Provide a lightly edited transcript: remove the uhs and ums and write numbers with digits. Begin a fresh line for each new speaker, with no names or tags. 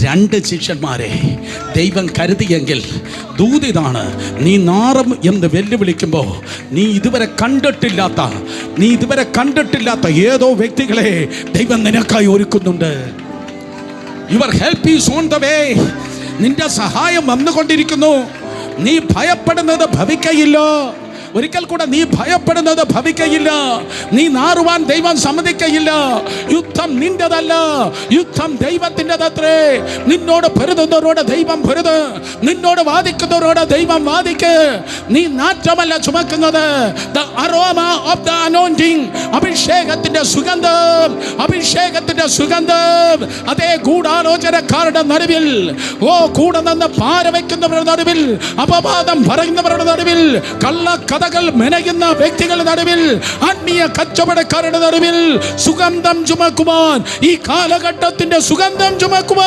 2 ശിഷ്യന്മാരെ ദൈവം കരുതിയെങ്കിൽ ദൂതിതാണ്. നീ നാറും എന്ന് വെല്ലുവിളിക്കുമ്പോൾ നീ ഇതുവരെ കണ്ടിട്ടില്ലാത്ത ഏതോ വ്യക്തികളെ ദൈവം നിനക്കായി ഒരുക്കുന്നുണ്ട്. Your help is on the way. നിന്റെ സഹായം വന്നുകൊണ്ടിരിക്കുന്നു. നീ ഭയപ്പെടുന്നത് ഭവിക്കയില്ല. ഒരിക്കൽ കൂടെ നീ ഭയപ്പെടുന്നത് ഭവിക്കയില്ല. നീ നാറുവാൻ ദൈവം സമ്മതിക്കയില്ല. യുദ്ധം നിന്റെതല്ല, യുദ്ധം ദൈവത്തിൻ്റെതത്രേ. നിന്നോട് പൊരുതുന്നവരോട് ദൈവം പൊരുത്, നിന്നോട് വാദിക്കുന്നവരോട് ദൈവം വാദിക്ക്. നീ നാറ്റമല്ല ചുമക്കുന്നത്. The aroma of the anointing, അഭിഷേകത്തിന്റെ സുഗന്ധം അതേ ഗൂഢാലോചനക്കാരുടെ നടുവിൽ, കൂടെ നിന്ന് പാര വയ്ക്കുന്നവരുടെ നടുവിൽ, അപവാദം പറയുന്നവരുടെ നടുവിൽ, കള്ളക്കഥകൾ മെനയുന്ന വ്യക്തികളുടെ നടുവിൽ, അന്യ കച്ചവടക്കാരുടെ നടുവിൽ സുഗന്ധം ചുമക്കുവാൻ, ഈ കാലഘട്ടത്തിന്റെ സുഗന്ധം ചുമക്കുവാൻ